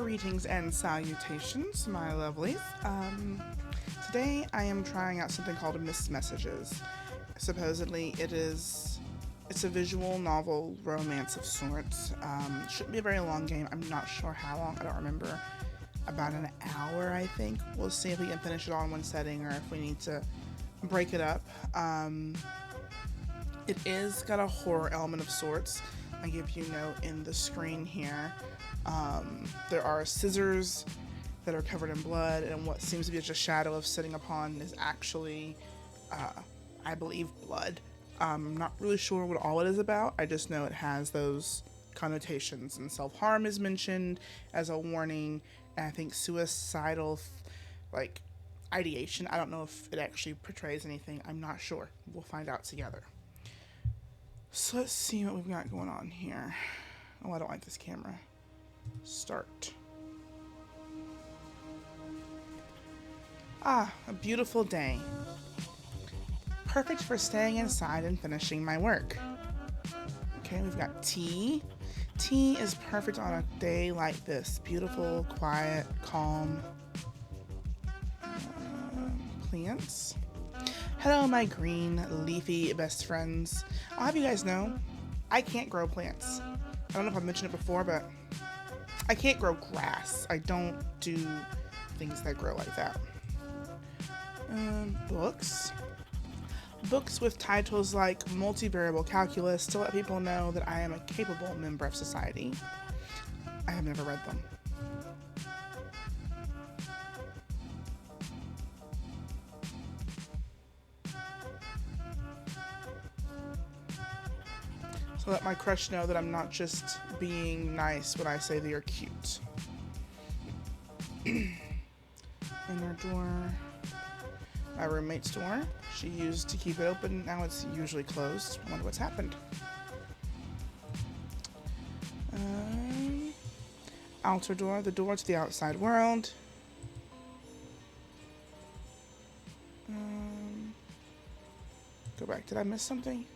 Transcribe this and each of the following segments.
Greetings and salutations, my lovelies. Today I am trying out something called Missed Messages. Supposedly it's a visual novel romance of sorts. Shouldn't be a very long game. I'm not sure how long. I don't remember. About an hour, I think. We'll see if we can finish it all in one setting or if we need to break it up. It is got a horror element of sorts. I give you note in the screen here. There are scissors that are covered in blood, and what seems to be just a shadow of sitting upon is actually, I believe, blood. I'm not really sure what all it is about. I just know it has those connotations, and self-harm is mentioned as a warning, and I think suicidal, ideation. I don't know if it actually portrays anything. I'm not sure. We'll find out together. So let's see what we've got going on here. Oh, I don't like this camera. Start. Ah, a beautiful day. Perfect for staying inside and finishing my work. Okay, we've got tea. Tea is perfect on a day like this. Beautiful, quiet, calm. Plants. Hello, my green, leafy best friends. I'll have you guys know, I can't grow plants. I don't know if I've mentioned it before, but I can't grow grass. I don't do things that grow like that. Books. Books with titles like Multivariable Calculus to let people know that I am a capable member of society. I have never read them. So let my crush know that I'm not just being nice when I say they are cute. Inner door. My roommate's door. She used to keep it open. Now it's usually closed. I wonder what's happened. Outer door. The door to the outside world. Go back. Did I miss something?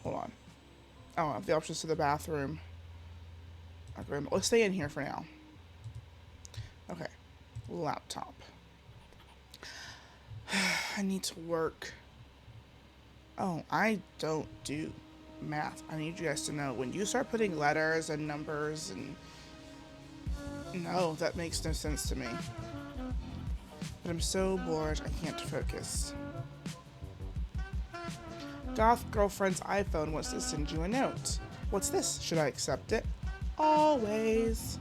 Hold on. Oh, I have the options to the bathroom. Okay, let's stay in here for now. Okay. Laptop. I need to work. Oh, I don't do math. I need you guys to know when you start putting letters and numbers and... No, that makes no sense to me. But I'm so bored, I can't focus. Goth girlfriend's iPhone wants to send you a note. What's this? Should I accept it? Always.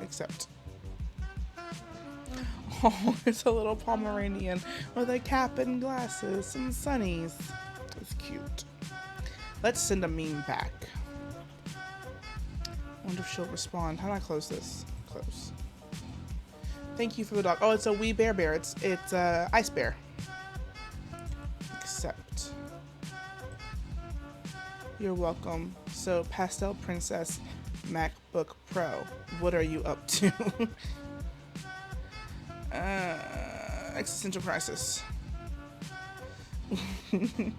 Accept. Oh, it's a little Pomeranian with a cap and glasses and sunnies. It's cute. Let's send a meme back. Wonder if she'll respond. How do I close this? Close. Thank you for the dog. Oh, it's a wee bear. It's ice bear. Accept. You're welcome. So, Pastel Princess MacBook Pro. What are you up to? Existential crisis. I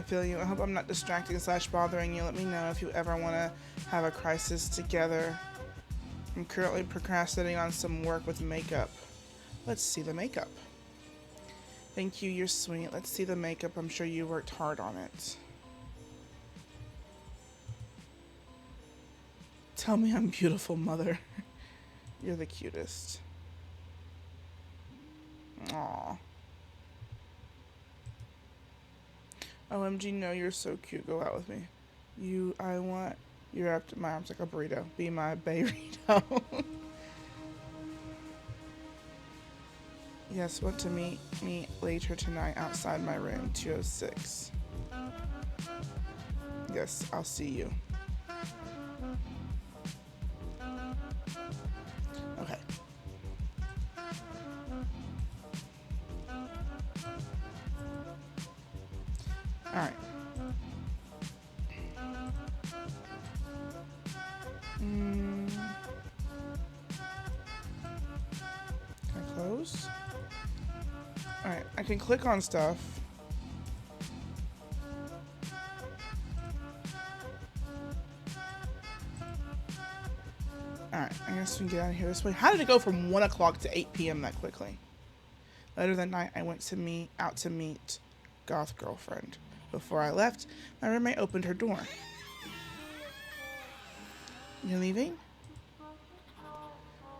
feel you. I hope I'm not distracting / bothering you. Let me know if you ever want to have a crisis together. I'm currently procrastinating on some work with makeup. Let's see the makeup. Thank you, you're sweet. Let's see the makeup. I'm sure you worked hard on it. Tell me I'm beautiful, mother. You're the cutest. Aww. OMG, no, you're so cute. Go out with me. You're wrapped in my arms like a burrito. Be my burrito. Yes, want to meet me later tonight outside my room, 206. Yes, I'll see you. Okay. Alright. Can I close? Alright, I can click on stuff. Alright, I guess we can get out of here this way. How did it go from 1 o'clock to 8 p.m. that quickly? Later that night, I went out to meet Goth Girlfriend. Before I left, my roommate opened her door. You leaving?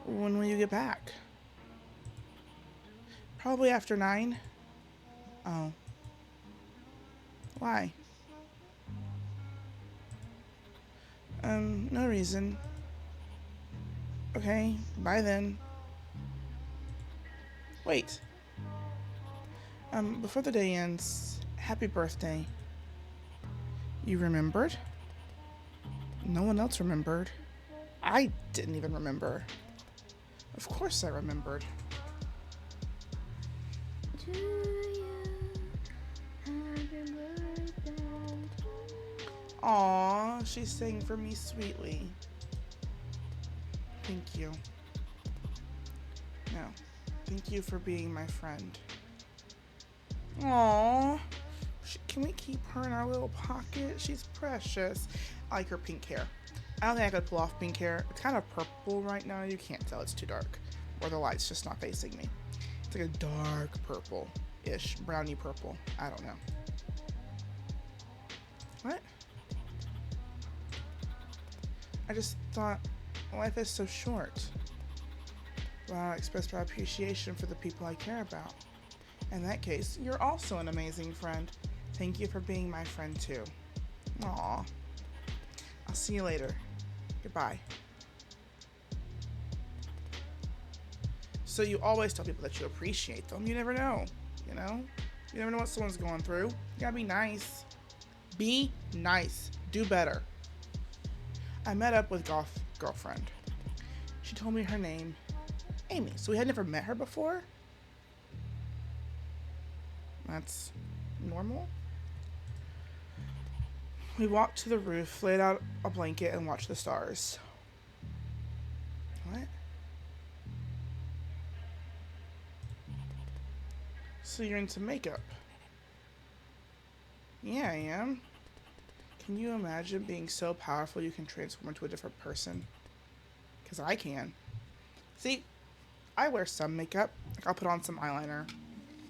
When will you get back? Probably after 9. Oh. Why? No reason. Okay, bye then. Wait. Before the day ends, happy birthday. You remembered? No one else remembered. I didn't even remember. Of course I remembered. To you, happy birthday. Aww, she's saying for me sweetly. Thank you. No, thank you for being my friend. Aww. Can we keep her in our little pocket? She's precious. I like her pink hair. I don't think I could pull off pink hair. It's kind of purple right now. You can't tell. It's too dark. Or the light's just not facing me. It's like a dark purple-ish. Brownie purple. I don't know. What? I just thought life is so short. Well, I express my appreciation for the people I care about. In that case, you're also an amazing friend. Thank you for being my friend too. Aw. I'll see you later. Goodbye. So you always tell people that you appreciate them. You never know, you know? You never know what someone's going through. You gotta be nice. Be nice. Do better. I met up with Goth Girlfriend. She told me her name, Amy. So we had never met her before? That's normal. We walked to the roof, laid out a blanket, and watched the stars. What? So you're into makeup? Yeah, I am. Can you imagine being so powerful you can transform into a different person? Because I can. See, I wear some makeup. Like I'll put on some eyeliner,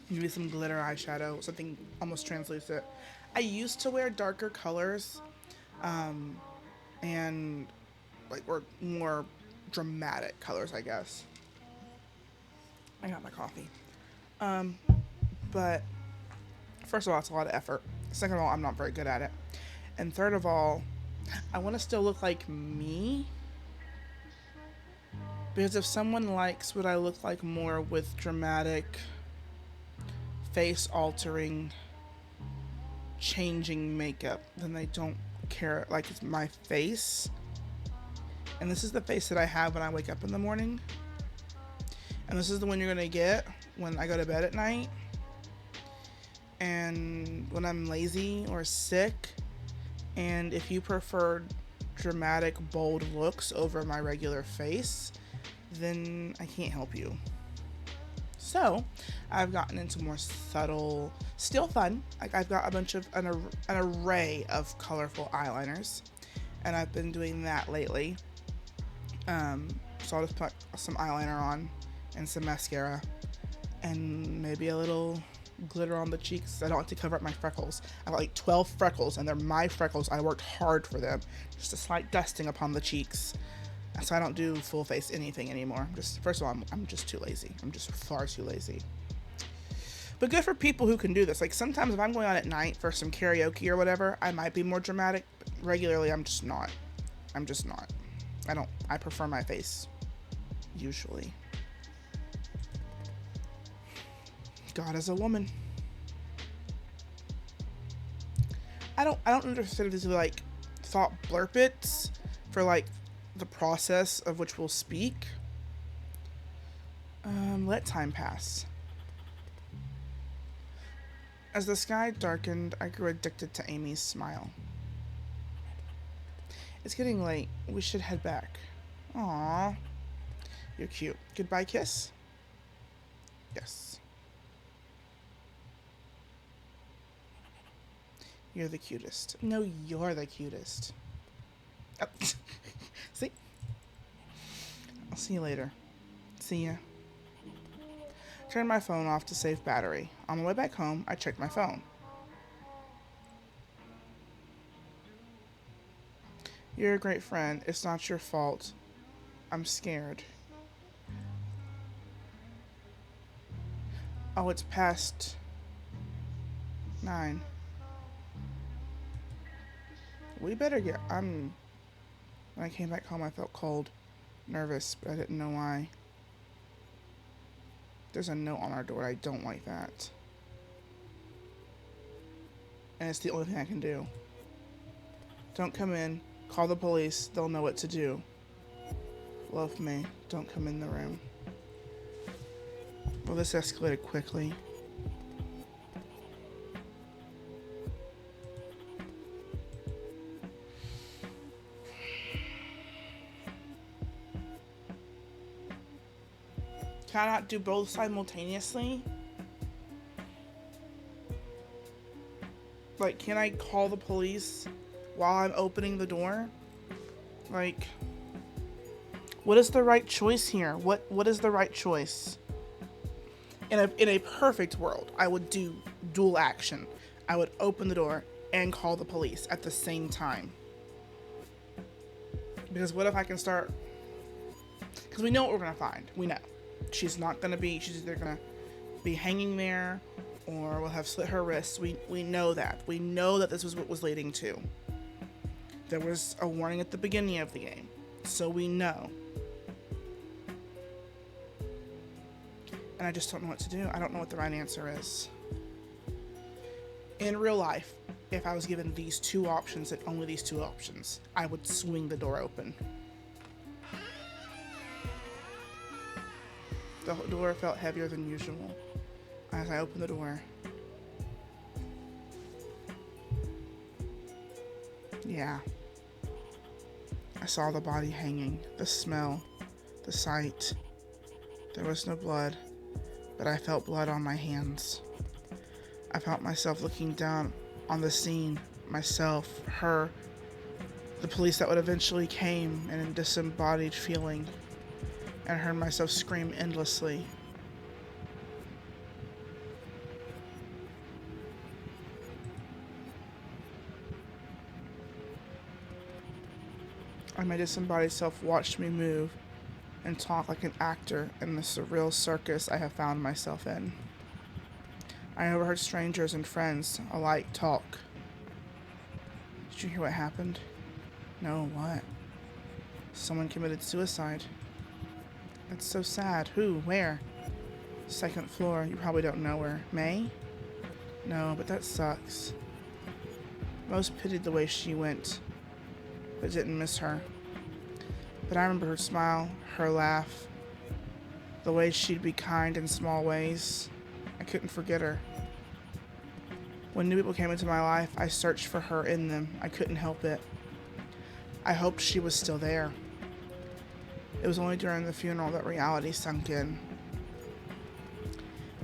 maybe some glitter eyeshadow, something almost translucent. I used to wear darker colors, and like or more dramatic colors, I guess. I got my coffee. But first of all, it's a lot of effort. Second of all, I'm not very good at it. And third of all, I want to still look like me. Because if someone likes what I look like more with dramatic, face-altering, changing makeup, then they don't care. Like, it's my face. And this is the face that I have when I wake up in the morning. And this is the one you're going to get when I go to bed at night. And when I'm lazy or sick. And if you prefer dramatic, bold looks over my regular face, then I can't help you. So I've gotten into more subtle, still fun. Like I've got an array of colorful eyeliners, and I've been doing that lately. So I'll just put some eyeliner on and some mascara and maybe a little glitter on the cheeks. I don't like to cover up my freckles. I have like 12 freckles, and they're my freckles. I worked hard for them. Just a slight dusting upon the cheeks. So I don't do full face anything anymore. First of all, I'm just too lazy. I'm just far too lazy. But good for people who can do this. Like sometimes if I'm going out at night for some karaoke or whatever, I might be more dramatic. But regularly, I'm just not. I prefer my face. Usually. God is a woman. I don't understand if these are like thought blurpits for like the process of which we'll speak. Let time pass. As the sky darkened, I grew addicted to Amy's smile. It's getting late. We should head back. Aww. You're cute. Goodbye kiss? Yes. You're the cutest. No, you're the cutest. Oh. See? see you later. See ya. Turned my phone off to save battery. On the way back home, I checked my phone. You're a great friend. It's not your fault. I'm scared. Oh, it's past 9. We better get... When I came back home, I felt cold, nervous, but I didn't know why. There's a note on our door. I don't like that. And it's the only thing I can do. Don't come in. Call the police. They'll know what to do. Love me. Don't come in the room. Well, this escalated quickly. Can I not do both simultaneously? Like, can I call the police while I'm opening the door? Like, what is the right choice here? What is the right choice? In a perfect world, I would do dual action. I would open the door and call the police at the same time. Because what if I can start... Because we know what we're going to find. We know. She's either going to be hanging there or will have slit her wrists. We know that. We know that this was what was leading to. There was a warning at the beginning of the game. So we know. And I just don't know what to do. I don't know what the right answer is. In real life, if I was given these two options and only these two options, I would swing the door open. The door felt heavier than usual as I opened the door. Yeah. I saw the body hanging, the smell, the sight. There was no blood, but I felt blood on my hands. I felt myself looking down on the scene, myself, her, the police that would eventually came, and a disembodied feeling. And I heard myself scream endlessly. And my disembodied self watched me move and talk like an actor in the surreal circus I have found myself in. I overheard strangers and friends alike talk. Did you hear what happened? No, what? Someone committed suicide. That's so sad. Who? Where? Second floor. You probably don't know her. May? No, but that sucks. Most pitied the way she went, but didn't miss her. But I remember her smile, her laugh, the way she'd be kind in small ways. I couldn't forget her. When new people came into my life, I searched for her in them. I couldn't help it. I hoped she was still there. It was only during the funeral that reality sunk in.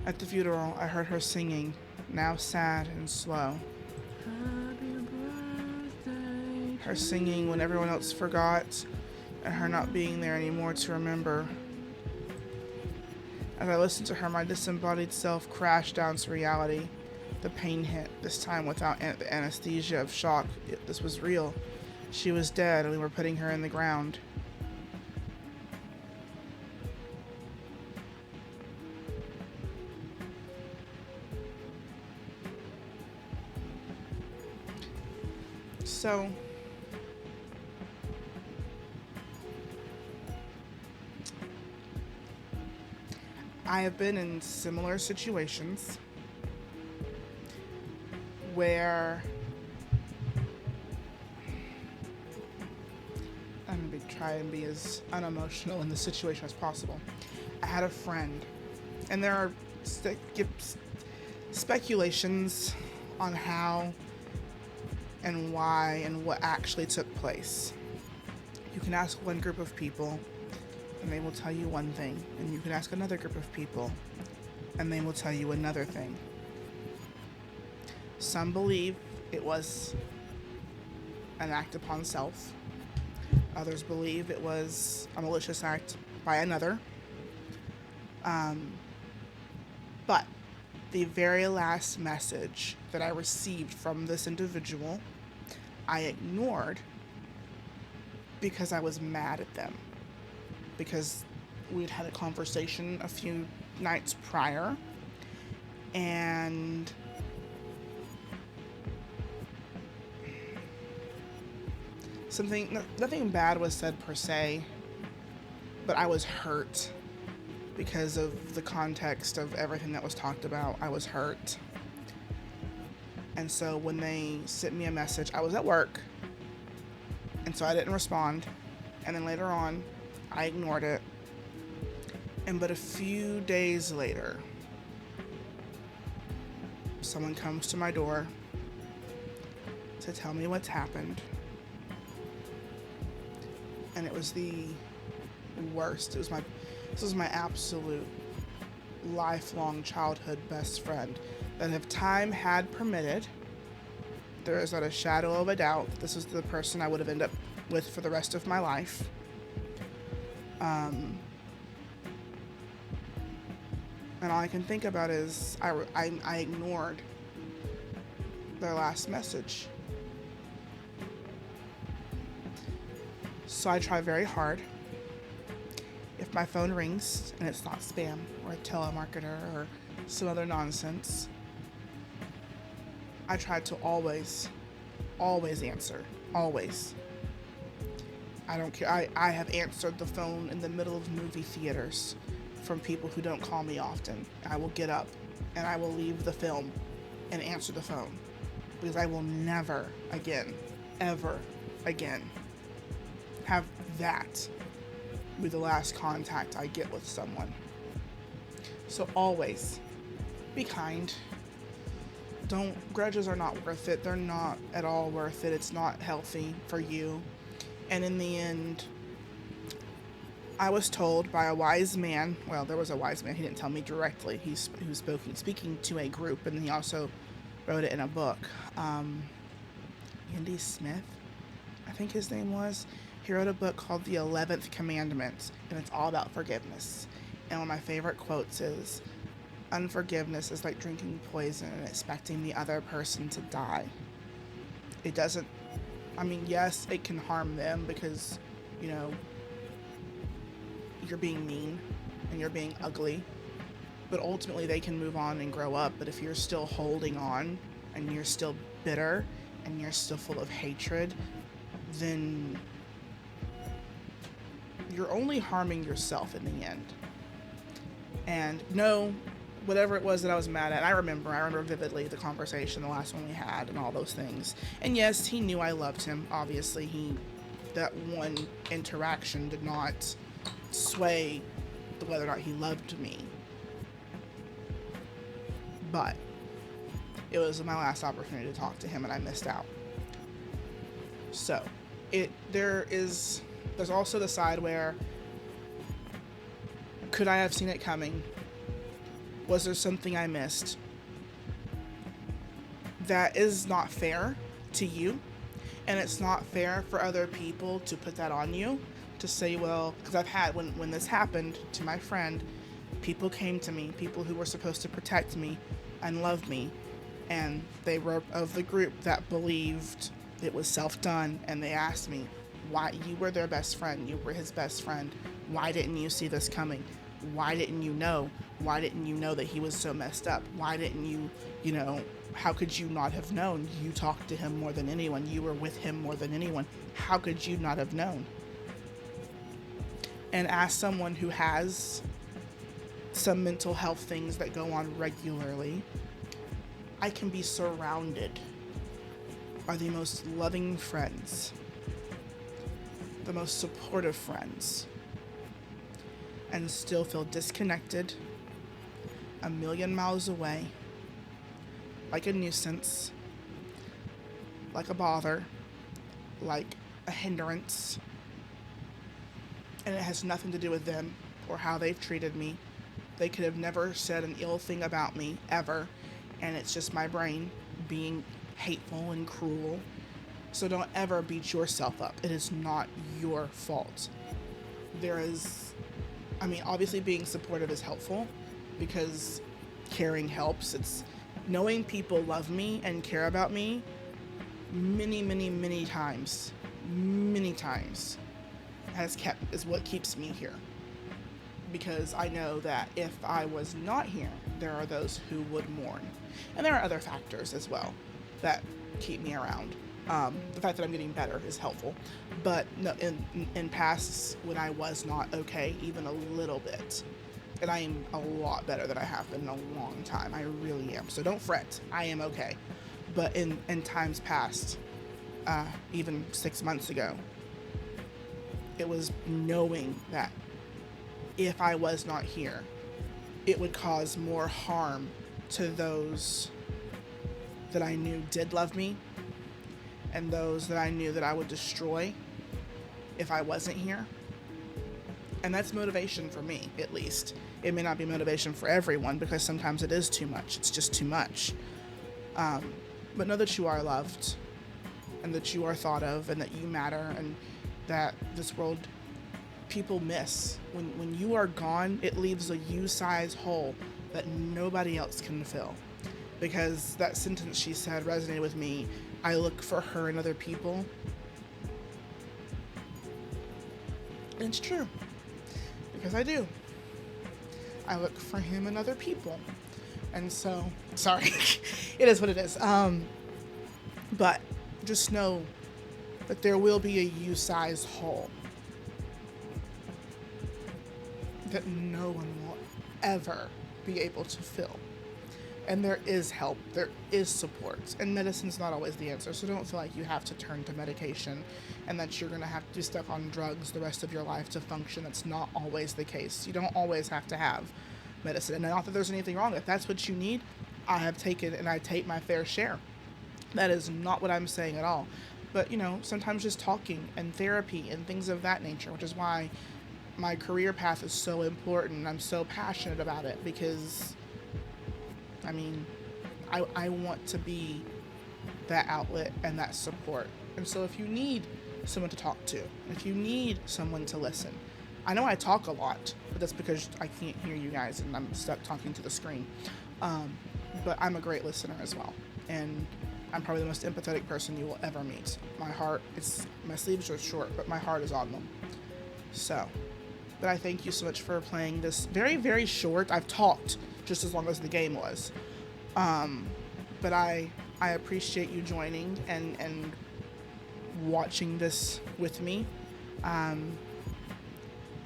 At the funeral, I heard her singing, now sad and slow. Her singing when everyone else forgot, and her not being there anymore to remember. As I listened to her, my disembodied self crashed down to reality. The pain hit, this time without the anesthesia of shock. This was real. She was dead, and we were putting her in the ground. So, I have been in similar situations where I'm going to try and be as unemotional in the situation as possible. I had a friend, and there are speculations on how and why and what actually took place. You can ask one group of people and they will tell you one thing, and you can ask another group of people and they will tell you another thing. Some believe it was an act upon self. Others believe it was a malicious act by another. But the very last message that I received from this individual, I ignored because I was mad at them. Because we'd had a conversation a few nights prior, and nothing bad was said per se, but I was hurt because of the context of everything that was talked about. I was hurt. And so when they sent me a message, I was at work, and so I didn't respond. And then later on, I ignored it. And but a few days later, someone comes to my door to tell me what's happened. And it was the worst. This was my absolute lifelong childhood best friend that if time had permitted, there is not a shadow of a doubt that this is the person I would have ended up with for the rest of my life. And all I can think about is I ignored their last message. So I try very hard. If my phone rings and it's not spam or a telemarketer or some other nonsense, I try to always answer. Always. I don't care. I have answered the phone in the middle of movie theaters from people who don't call me often. I will get up and I will leave the film and answer the phone because I will never again, ever again, have that be the last contact I get with someone. So always be kind. Grudges are not worth it. They're not at all worth it. It's not healthy for you. And in the end, I was told by a wise man, well, there was a wise man, he didn't tell me directly, he was speaking to a group, and he also wrote it in a book. Andy Smith, I think his name was. He wrote a book called The 11th Commandment, and it's all about forgiveness. And one of my favorite quotes is, unforgiveness is like drinking poison and expecting the other person to die. It doesn't, yes, it can harm them because, you're being mean and you're being ugly, but ultimately they can move on and grow up. But if you're still holding on and you're still bitter and you're still full of hatred, then you're only harming yourself in the end. And no, whatever it was that I was mad at, I remember vividly the conversation, the last one we had, and all those things. And yes, he knew I loved him. Obviously, that one interaction did not sway whether or not he loved me. But it was my last opportunity to talk to him, and I missed out. So, there's also the side where, could I have seen it coming? Was there something I missed? That is not fair to you, and it's not fair for other people to put that on you, to say, well, because I've had, when this happened to my friend, people came to me, people who were supposed to protect me and love me, and they were of the group that believed it was self-done, and they asked me, why? You were their best friend, you were his best friend, why didn't you see this coming? Why didn't you know? Why didn't you know that he was so messed up? Why didn't you, how could you not have known? You talked to him more than anyone. You were with him more than anyone. How could you not have known? And as someone who has some mental health things that go on regularly, I can be surrounded by the most loving friends, the most supportive friends, and still feel disconnected, a million miles away, like a nuisance, like a bother, like a hindrance. And it has nothing to do with them or how they've treated me. They could have never said an ill thing about me, ever. And it's just my brain being hateful and cruel. So don't ever beat yourself up. It is not your fault. There is I mean, obviously being supportive is helpful because caring helps. It's knowing people love me and care about me many, many, many times is what keeps me here. Because I know that if I was not here, there are those who would mourn. And there are other factors as well that keep me around. The fact that I'm getting better is helpful. But no, in pasts when I was not okay, even a little bit, and I am a lot better than I have been in a long time. I really am. So don't fret. I am okay. But in times past, even 6 months ago, it was knowing that if I was not here, it would cause more harm to those that I knew did love me and those that I knew that I would destroy if I wasn't here. And that's motivation for me, at least. It may not be motivation for everyone because sometimes it is too much. It's just too much. But know that you are loved and that you are thought of and that you matter and that this world people miss. When you are gone, it leaves a you-size hole that nobody else can fill. Because that sentence she said resonated with me. I look for her in other people. And it's true. Because I do. I look for him in other people. And so, sorry, it is what it is. But just know that there will be a you-size hole that no one will ever be able to fill. And there is help, there is support, and medicine's not always the answer, so don't feel like you have to turn to medication and that you're going to have to be stuck on drugs the rest of your life to function. That's not always the case. You don't always have to have medicine, and not that there's anything wrong. If that's what you need, I have taken and I take my fair share. That is not what I'm saying at all. But, sometimes just talking and therapy and things of that nature, which is why my career path is so important. I'm so passionate about it because, I want to be that outlet and that support. And so if you need someone to talk to, if you need someone to listen, I know I talk a lot, but that's because I can't hear you guys and I'm stuck talking to the screen. But I'm a great listener as well. And I'm probably the most empathetic person you will ever meet. My sleeves are short, but my heart is on them. So, but I thank you so much for playing this very, very short. I've talked just as long as the game was. But I appreciate you joining and watching this with me.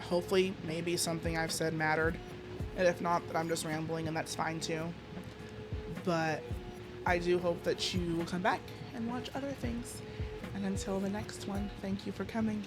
Hopefully, maybe something I've said mattered. And if not, that I'm just rambling, and that's fine too. But I do hope that you will come back and watch other things. And until the next one, thank you for coming.